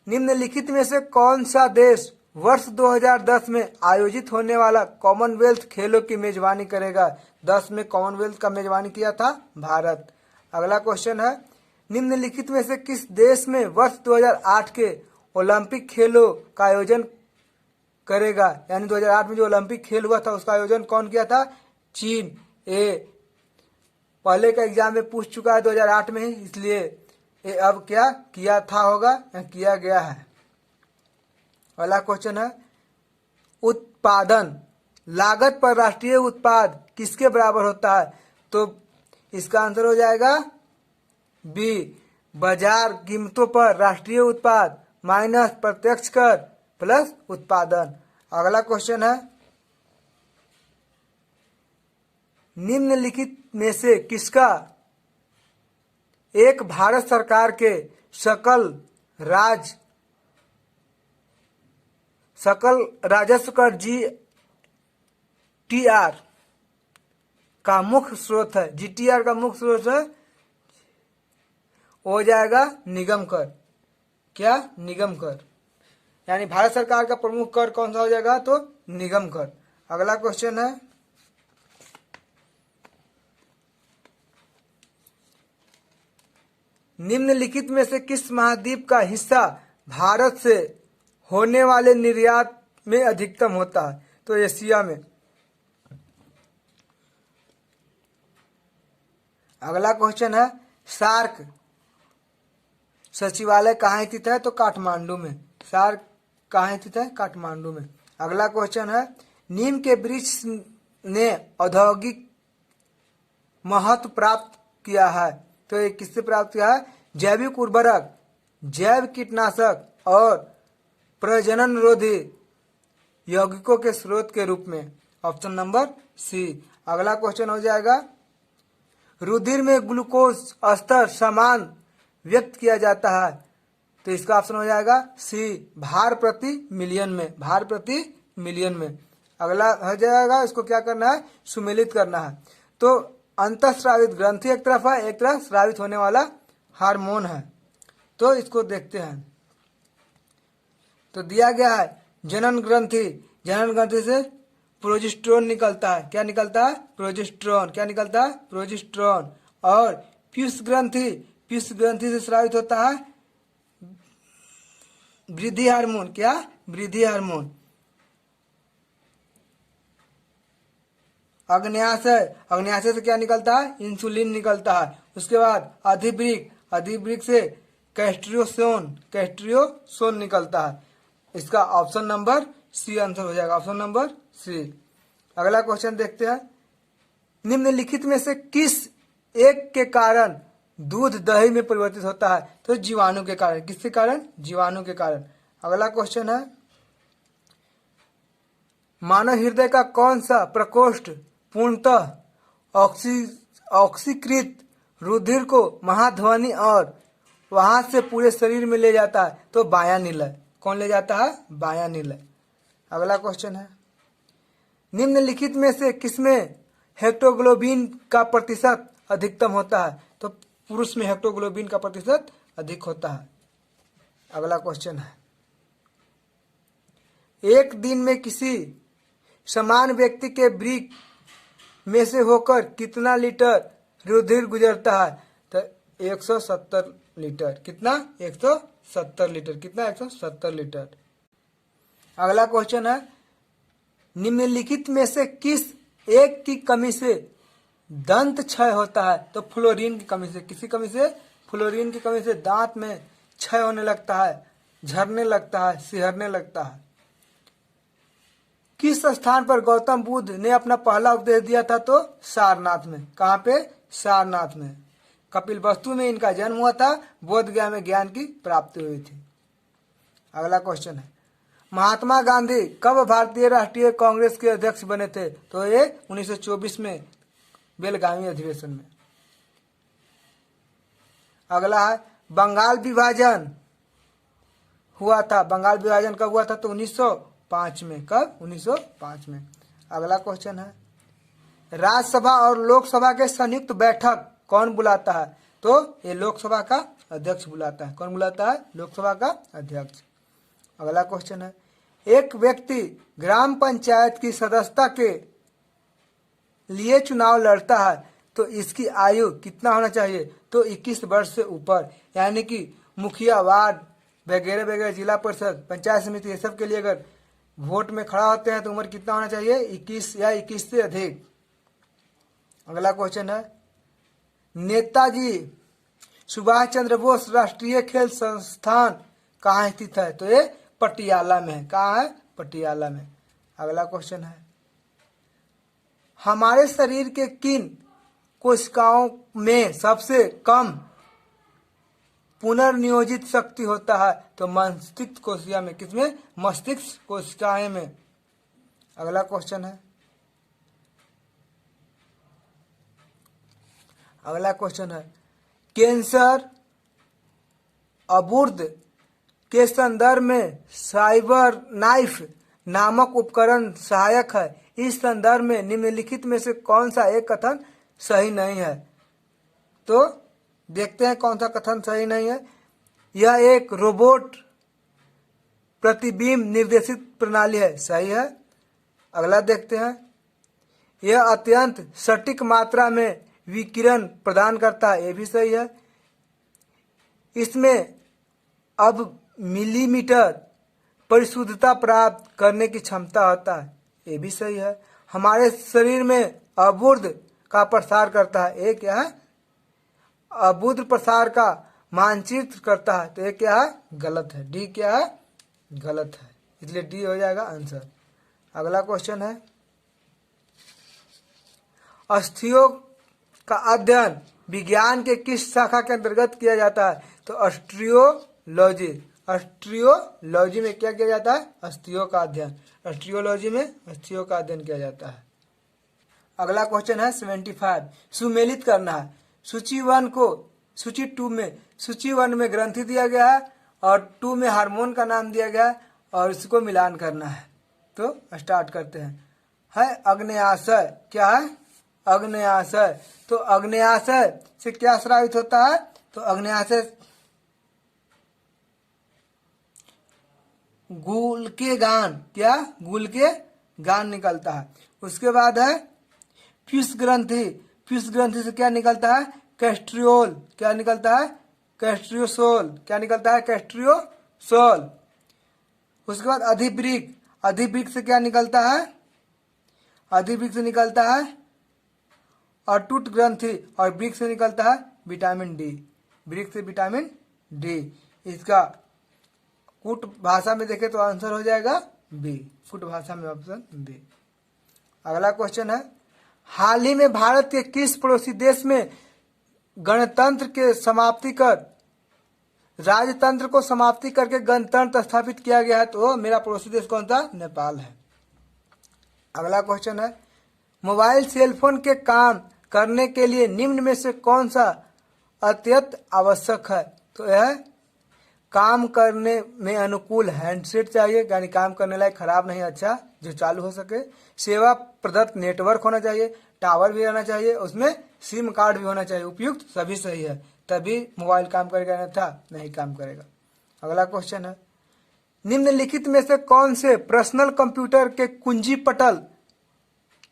निम्नलिखित में से कौन सा देश वर्ष 2010 में आयोजित होने वाला कॉमनवेल्थ खेलों की मेजबानी करेगा? 10 में कॉमनवेल्थ का मेजबानी किया था भारत। अगला क्वेश्चन है, निम्नलिखित में से किस देश में वर्ष 2008 के ओलंपिक खेलों का आयोजन करेगा? यानी 2008 में जो ओलंपिक खेल हुआ था उसका आयोजन कौन किया था? चीन। ये पहले का एग्जाम में पूछ चुका है 2008 में ही, इसलिए ये अब क्या किया था होगा या किया गया है। अगला क्वेश्चन है, उत्पादन लागत पर राष्ट्रीय उत्पाद किसके बराबर होता है? तो इसका आंसर हो जाएगा बी, बाजार कीमतों पर राष्ट्रीय उत्पाद माइनस प्रत्यक्ष कर प्लस उत्पादन। अगला क्वेश्चन है, निम्नलिखित में से किसका एक भारत सरकार के सकल राजस्व कर जीटीआर का मुख्य स्रोत है? जीटीआर का मुख्य स्रोत है हो जाएगा निगम कर। क्या? निगम कर। यानी भारत सरकार का प्रमुख कर कौन सा हो जाएगा? तो निगम कर। अगला क्वेश्चन है, निम्नलिखित में से किस महाद्वीप का हिस्सा भारत से होने वाले निर्यात में अधिकतम होता है? तो एशिया में। अगला क्वेश्चन है, सार्क सचिवालय कहाँ स्थित है? तो काठमांडू में। सार्क कहाँ स्थित है? काठमांडू में। अगला क्वेश्चन है, नीम के वृक्ष ने औद्योगिक महत्व प्राप्त किया है? तो ये किससे प्राप्त किया है? जैविक उर्वरक, जैव कीटनाशक और प्रजनन रोधी यौगिकों के स्रोत के रूप में। Option number C. अगला क्वेश्चन हो जाएगा, रुधिर में ग्लूकोज स्तर समान व्यक्त किया जाता है? तो इसका ऑप्शन हो जाएगा सी, भार प्रति मिलियन में। भार प्रति मिलियन में। अगला हो जाएगा, इसको क्या करना है? सुमेलित करना है। तो अंतःस्रावित ग्रंथि एक तरफ है, एक तरफ स्रावित होने वाला हार्मोन है। तो इसको देखते हैं। तो दिया गया है जनन ग्रंथि। जनन ग्रंथि से प्रोजेस्टेरोन निकलता है। क्या निकलता है? प्रोजेस्टेरोन। क्या निकलता है? प्रोजेस्टेरोन। और पीयूष ग्रंथि, पीयूष ग्रंथि से स्रावित होता है वृद्धि हार्मोन। क्या? वृद्धि हार्मोन। अग्न्याशय, अग्न्याशय से क्या निकलता है? इंसुलिन निकलता है। उसके बाद अधिवृक्क, अधिवृक्क से कैस्ट्रियोसोन, कैस्ट्रियोसोन निकलता है। इसका ऑप्शन नंबर सी आंसर हो जाएगा, ऑप्शन नंबर सी। अगला क्वेश्चन देखते हैं, निम्नलिखित में से किस एक के कारण दूध दही में परिवर्तित होता है? तो जीवाणु के कारण। किसके कारण? जीवाणु के कारण। अगला क्वेश्चन है, मानव हृदय का कौन सा प्रकोष्ठ पूर्णतः ऑक्सीकृत रुधिर को महाध्वनि और वहां से पूरे शरीर में ले जाता है? तो बायां निलय। कौन ले जाता है? बायां निलय। अगला क्वेश्चन है, निम्नलिखित में से किसमें हेमोग्लोबिन का प्रतिशत अधिकतम होता है? तो पुरुष में हेमोग्लोबिन का प्रतिशत अधिक होता है। अगला क्वेश्चन है, एक दिन में किसी समान व्यक्ति के वृक्क में से होकर कितना लीटर रुधिर गुजरता है? तो 170 लीटर। कितना? 170 लीटर। कितना? 170 लीटर। अगला क्वेश्चन है, निम्नलिखित में से किस एक की कमी से दंत क्षय होता है? तो फ्लोरीन की कमी से। किसी कमी से? फ्लोरीन की कमी से दांत में क्षय होने लगता है, झड़ने लगता है, सिहरने लगता है। किस स्थान पर गौतम बुद्ध ने अपना पहला उपदेश दिया था? तो सारनाथ में। कहाँ पे? सारनाथ में। कपिलवस्तु में इनका जन्म हुआ था, बोध गया में ज्ञान की प्राप्ति हुई थी। अगला क्वेश्चन है, महात्मा गांधी कब भारतीय राष्ट्रीय कांग्रेस के अध्यक्ष बने थे? तो ये 1924 में बेलगावी अधिवेशन में। अगला है, बंगाल विभाजन हुआ था। बंगाल विभाजन कब हुआ था? तो 1905 में। कब? 1905 में। अगला क्वेश्चन है, राज्यसभा और लोकसभा के संयुक्त बैठक कौन बुलाता है? तो ये लोकसभा का अध्यक्ष बुलाता है। कौन बुलाता है? लोकसभा का अध्यक्ष। अगला क्वेश्चन है, एक व्यक्ति ग्राम पंचायत की सदस्यता के लिए चुनाव लड़ता है तो इसकी आयु कितना होना चाहिए? तो 21 वर्ष से ऊपर। यानी कि मुखिया, वार्ड वगैरह वगैरह, जिला परिषद, पंचायत समिति, ये सब के लिए अगर वोट में खड़ा होते हैं तो उम्र कितना होना चाहिए? 21 या 21 से अधिक। अगला क्वेश्चन है, नेताजी सुभाष चंद्र बोस राष्ट्रीय खेल संस्थान कहाँ स्थित है? तो ये पटियाला में है। कहाँ है? पटियाला में। अगला क्वेश्चन है, हमारे शरीर के किन कोशिकाओं में सबसे कम पुनर्नियोजित शक्ति होता है? तो मस्तिष्क कोशिका में। किसमें? मस्तिष्क कोशिकाएं में। अगला क्वेश्चन है, अगला क्वेश्चन है, कैंसर अबूर्द के संदर्भ में साइबर नाइफ नामक उपकरण सहायक है। इस संदर्भ में निम्नलिखित में से कौन सा एक कथन सही नहीं है? तो देखते हैं कौन सा कथन सही नहीं है। यह एक रोबोट प्रतिबिंब निर्देशित प्रणाली है। सही है। अगला देखते हैं, यह अत्यंत सटीक मात्रा में विकिरण प्रदान करता है। ये भी सही है। इसमें अब मिलीमीटर परिशुद्धता प्राप्त करने की क्षमता होता है। ये भी सही है। हमारे शरीर में अबूर्द का प्रसार करता है। ये क्या है? अबूर्द प्रसार का मानचित्र करता है। तो ये क्या है? गलत है। डी क्या है? गलत है। इसलिए डी हो जाएगा आंसर। अगला क्वेश्चन है, अस्थियों का अध्ययन विज्ञान के किस शाखा के अंतर्गत किया जाता है? तो अस्ट्रियोलॉजी। अस्ट्रियोलॉजी में क्या किया जाता है? अस्थियों का अध्ययन। अस्ट्रियोलॉजी में अस्थियों का अध्ययन किया जाता है। अगला क्वेश्चन है 75, सुमेलित करना है। सूची 1 को सूची 2 में, सूची 1 में ग्रंथि दिया गया है और 2 में हार्मोन का नाम दिया गया है और इसको मिलान करना है। तो स्टार्ट करते हैं। है अग्न्याशय। क्या है? अग्न्याशय। तो अग्न्याशय से क्या स्रावित होता है? तो अग्न्याशय गुल के गान। क्या? गुल के गान निकलता है। उसके बाद है फ्यूस ग्रंथि। फ्यूस ग्रंथि से क्या निकलता है? कैस्ट्रियोल। क्या निकलता है? कैस्ट्रियोसोल। क्या निकलता है? कैस्ट्रियोसोल। उसके बाद अधिवृक्क। अधिवृक्क से क्या निकलता है? अधिवृक्क से निकलता है अटूट ग्रंथि और वृक्क से निकलता है विटामिन डी। वृक्क से विटामिन डी। इसका कूट भाषा में देखें तो आंसर हो जाएगा बी, कुट भाषा में ऑप्शन बी। अगला क्वेश्चन है, हाल ही में भारत के किस पड़ोसी देश में गणतंत्र के समाप्ति कर राजतंत्र को समाप्ति करके गणतंत्र स्थापित किया गया है? तो मेरा पड़ोसी देश कौन सा? नेपाल है। अगला क्वेश्चन है, मोबाइल सेल फोन के काम करने के लिए निम्न में से कौन सा अत्यंत आवश्यक है? तो यह काम करने में अनुकूल हैंडसेट चाहिए, यानी काम करने लायक, खराब नहीं, अच्छा, जो चालू हो सके। सेवा प्रदत्त नेटवर्क होना चाहिए, टावर भी रहना चाहिए, उसमें सिम कार्ड भी होना चाहिए। उपयुक्त सभी सही है, तभी मोबाइल काम करेगा, अन्यथा नहीं काम करेगा। अगला क्वेश्चन है, निम्नलिखित में से कौन से पर्सनल कंप्यूटर के कुंजी पटल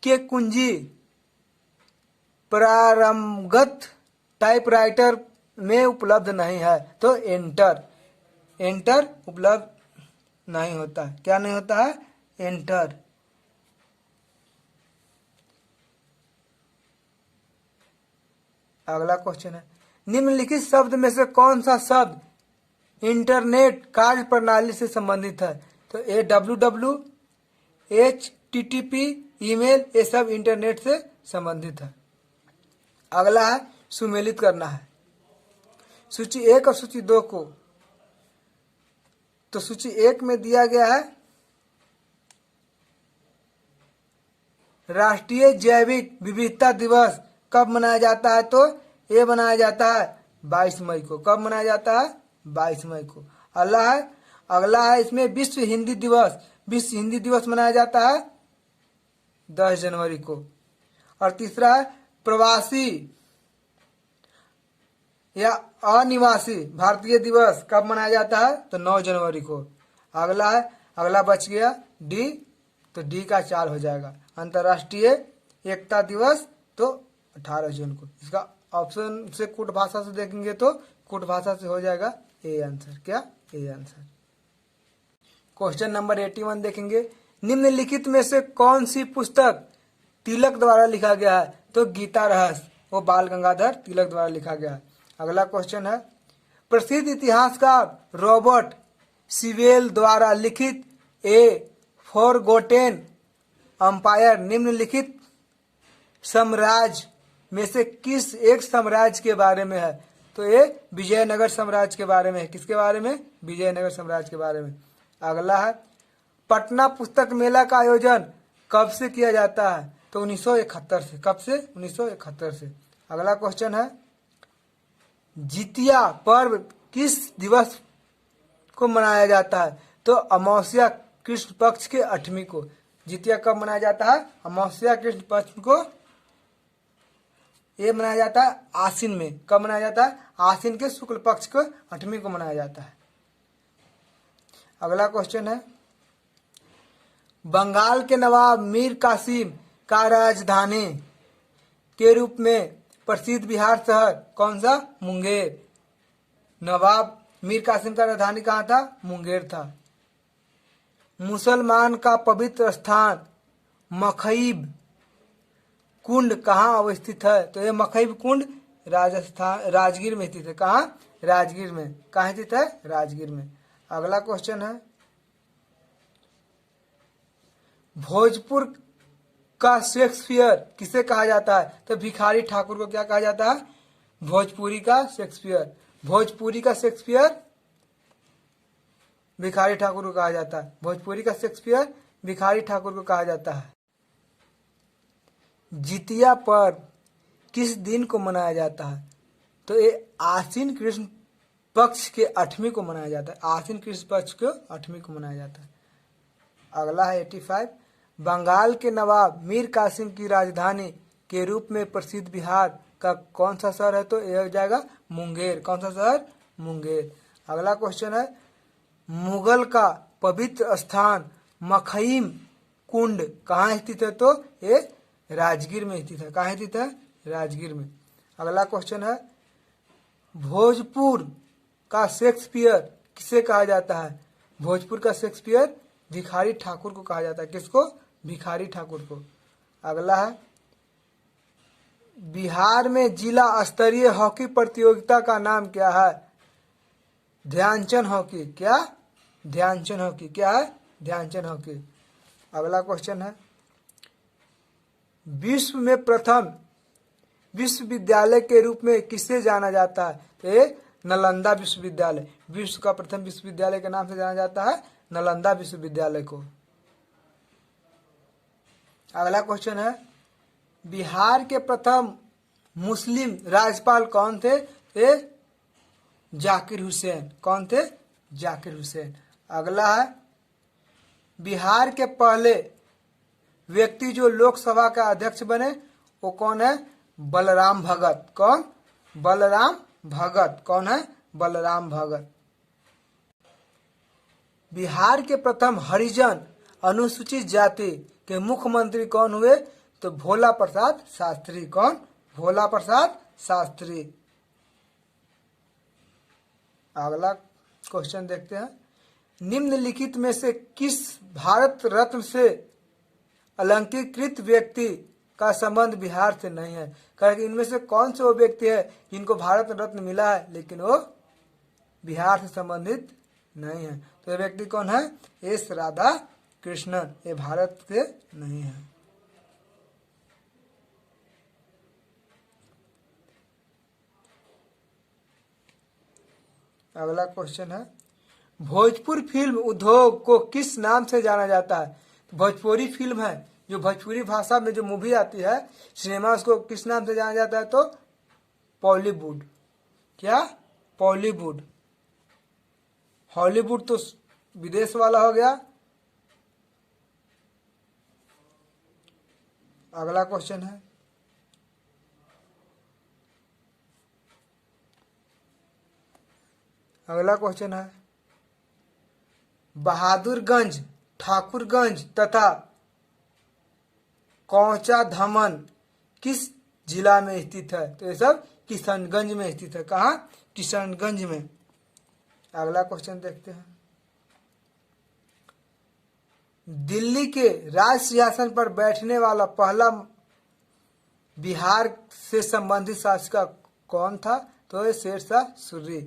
के कुंजी प्रारंभगत टाइपराइटर में उपलब्ध नहीं है? तो एंटर उपलब्ध नहीं होता है। क्या नहीं होता है? एंटर। अगला क्वेश्चन है, निम्नलिखित शब्द में से कौन सा शब्द इंटरनेट कार्य प्रणाली से संबंधित है? तो ए www, HTTP, ईमेल, ये सब इंटरनेट से संबंधित है। अगला है, सुमेलित करना है सूची 1 और सूची 2 को। तो सूची 1 में दिया गया है राष्ट्रीय जैविक विविधता दिवस कब मनाया जाता है? तो ये मनाया जाता है 22 मई को। कब मनाया जाता है? 22 मई को। अगला है इसमें विश्व हिंदी दिवस। विश्व हिंदी दिवस मनाया जाता है 10 जनवरी को। और तीसरा है प्रवासी या अनिवासी भारतीय दिवस कब मनाया जाता है? तो 9 जनवरी को। अगला बच गया डी, तो डी का 4 हो जाएगा। अंतर्राष्ट्रीय एकता दिवस तो 18 जून को। इसका ऑप्शन से कुट भाषा से देखेंगे तो कुट भाषा से हो जाएगा ए आंसर। क्या? A answer. क्वेश्चन नंबर 81 देखेंगे, निम्नलिखित में से कौन सी पुस्तक तिलक द्वारा लिखा गया है? तो गीता रहस्य, वो बाल गंगाधर तिलक द्वारा लिखा गया है। अगला क्वेश्चन है, प्रसिद्ध इतिहासकार रॉबर्ट सिवेल द्वारा लिखित ए फॉरगॉटेन अंपायर निम्नलिखित साम्राज्य में से किस एक साम्राज्य के बारे में है? तो ये विजयनगर साम्राज्य के बारे में है। किसके बारे में? विजयनगर साम्राज्य के बारे में। अगला है, पटना पुस्तक मेला का आयोजन कब से किया जाता है? तो 1971 से। कब से? 1971 से। अगला क्वेश्चन है, जितिया पर्व किस दिवस को मनाया जाता है? तो अमावस्या कृष्ण पक्ष के 8वीं को। जितिया कब मनाया जाता है? अमावस्या कृष्ण पक्ष को। ये मनाया जाता है आश्विन में। कब मनाया जाता है? आश्विन के शुक्ल पक्ष को 8वीं को मनाया जाता है। अगला क्वेश्चन है, बंगाल के नवाब मीर कासिम का राजधानी के रूप में प्रसिद्ध बिहार शहर कौन सा? मुंगेर। नवाब मीर कासिम का राजधानी कहाँ था? मुंगेर था। मुसलमान का पवित्र स्थान मखईब कुंड कहाँ अवस्थित है? तो ये मखईब कुंड राजगीर में स्थित है। कहाँ? राजगीर में। कहाँ स्थित है? राजगीर में। अगला क्वेश्चन है, भोजपुर का शेक्सपियर किसे कहा जाता है? तो भिखारी ठाकुर को क्या कहा जाता है? भोजपुरी का शेक्सपियर। भोजपुरी का शेक्सपियर भिखारी ठाकुर को कहा जाता है। भोजपुरी का शेक्सपियर भिखारी ठाकुर को कहा जाता है। जितिया पर्व किस दिन को मनाया जाता है? तो ये आश्विन कृष्ण पक्ष के 8वीं को मनाया जाता है। आश्विन कृष्ण पक्ष को 8वीं को मनाया जाता है। अगला है 85, बंगाल के नवाब मीर कासिम की राजधानी के रूप में प्रसिद्ध बिहार का कौन सा शहर है? तो यह हो जाएगा मुंगेर। कौन सा शहर? मुंगेर। अगला क्वेश्चन है, मुगल का पवित्र स्थान मखईम कुंड कहाँ स्थित है? तो ये राजगीर में स्थित है। कहाँ स्थित है? राजगीर में। अगला क्वेश्चन है, भोजपुर का शेक्सपियर किसे कहा जाता है? भोजपुर का शेक्सपियर भिखारी ठाकुर को कहा जाता है। किसको? भिखारी ठाकुर को। अगला है, बिहार में जिला स्तरीय हॉकी प्रतियोगिता का नाम क्या है? ध्यानचंद हॉकी। क्या? ध्यानचंद हॉकी। क्या है? ध्यानचंद हॉकी। अगला क्वेश्चन है, विश्व में प्रथम विश्वविद्यालय के रूप में किसे जाना जाता है? तो ये नालंदा विश्वविद्यालय, विश्व का प्रथम विश्वविद्यालय के नाम से जाना जाता है नालंदा विश्वविद्यालय को। अगला क्वेश्चन है, बिहार के प्रथम मुस्लिम राज्यपाल कौन थे? ये जाकिर हुसैन। कौन थे? जाकिर हुसैन। अगला है, बिहार के पहले व्यक्ति जो लोकसभा का अध्यक्ष बने वो कौन है? बलराम भगत। कौन? बलराम भगत। कौन है? बलराम भगत। बिहार के प्रथम हरिजन अनुसूचित जाति के मुख्यमंत्री कौन हुए? तो भोला प्रसाद शास्त्री। कौन? भोला प्रसाद शास्त्री। अगला क्वेश्चन देखते हैं, निम्नलिखित में से किस भारत रत्न से अलंकृत व्यक्ति का संबंध बिहार से नहीं है? कारण इनमें से कौन से वो व्यक्ति है जिनको भारत रत्न मिला है लेकिन वो बिहार से संबंधित नहीं है? तो ये व्यक्ति कौन है? एस राधा कृष्णन। ये भारत से नहीं है। अगला क्वेश्चन है, भोजपुर फिल्म उद्योग को किस नाम से जाना जाता है? तो भोजपुरी फिल्म है, जो भोजपुरी भाषा में जो मूवी आती है सिनेमा, उसको किस नाम से जाना जाता है? तो बॉलीवुड। क्या? बॉलीवुड। हॉलीवुड तो विदेश वाला हो गया। अगला क्वेश्चन है, अगला क्वेश्चन है, बहादुरगंज, ठाकुरगंज तथा कौचा धमन किस जिला में स्थित है? तो ये सब किशनगंज में स्थित है। कहाँ? किशनगंज में। अगला क्वेश्चन देखते हैं, दिल्ली के राज सिंहासन पर बैठने वाला पहला बिहार से संबंधित शासक कौन था? तो ये शेरशाह सूरी।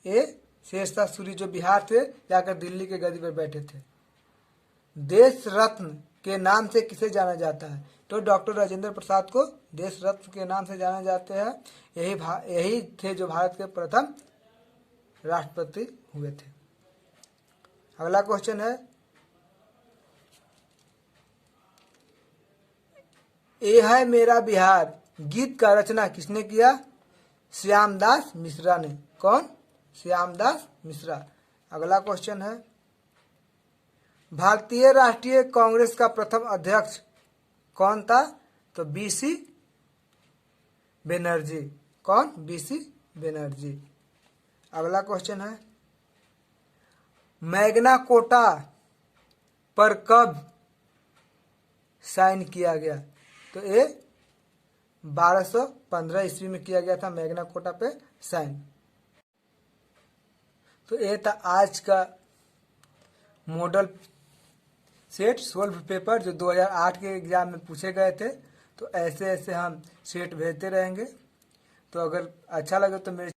ये शेरशाह सूरी जो बिहार से जाकर दिल्ली के गद्दी पर बैठे थे। देश रत्न के नाम से किसे जाना जाता है? तो डॉक्टर राजेंद्र प्रसाद को देश रत्न के नाम से जाने जाते हैं। यही थे जो भारत के प्रथम राष्ट्रपति हुए थे। अगला क्वेश्चन है, ये है मेरा बिहार गीत का रचना किसने किया? श्यामदास मिश्रा ने। कौन? श्यामदास मिश्रा। अगला क्वेश्चन है, भारतीय राष्ट्रीय कांग्रेस का प्रथम अध्यक्ष कौन था? तो बीसी बनर्जी। कौन? बीसी बनर्जी। अगला क्वेश्चन है, मैग्ना कोटा पर कब साइन किया गया? तो ये 1215 ईस्वी में किया गया था मैग्ना कोटा पे साइन। तो ये था आज का मॉडल सेट 12 पेपर जो 2008 के एग्जाम में पूछे गए थे। तो ऐसे ऐसे हम सेट भेजते रहेंगे। तो अगर अच्छा लगे तो मेरे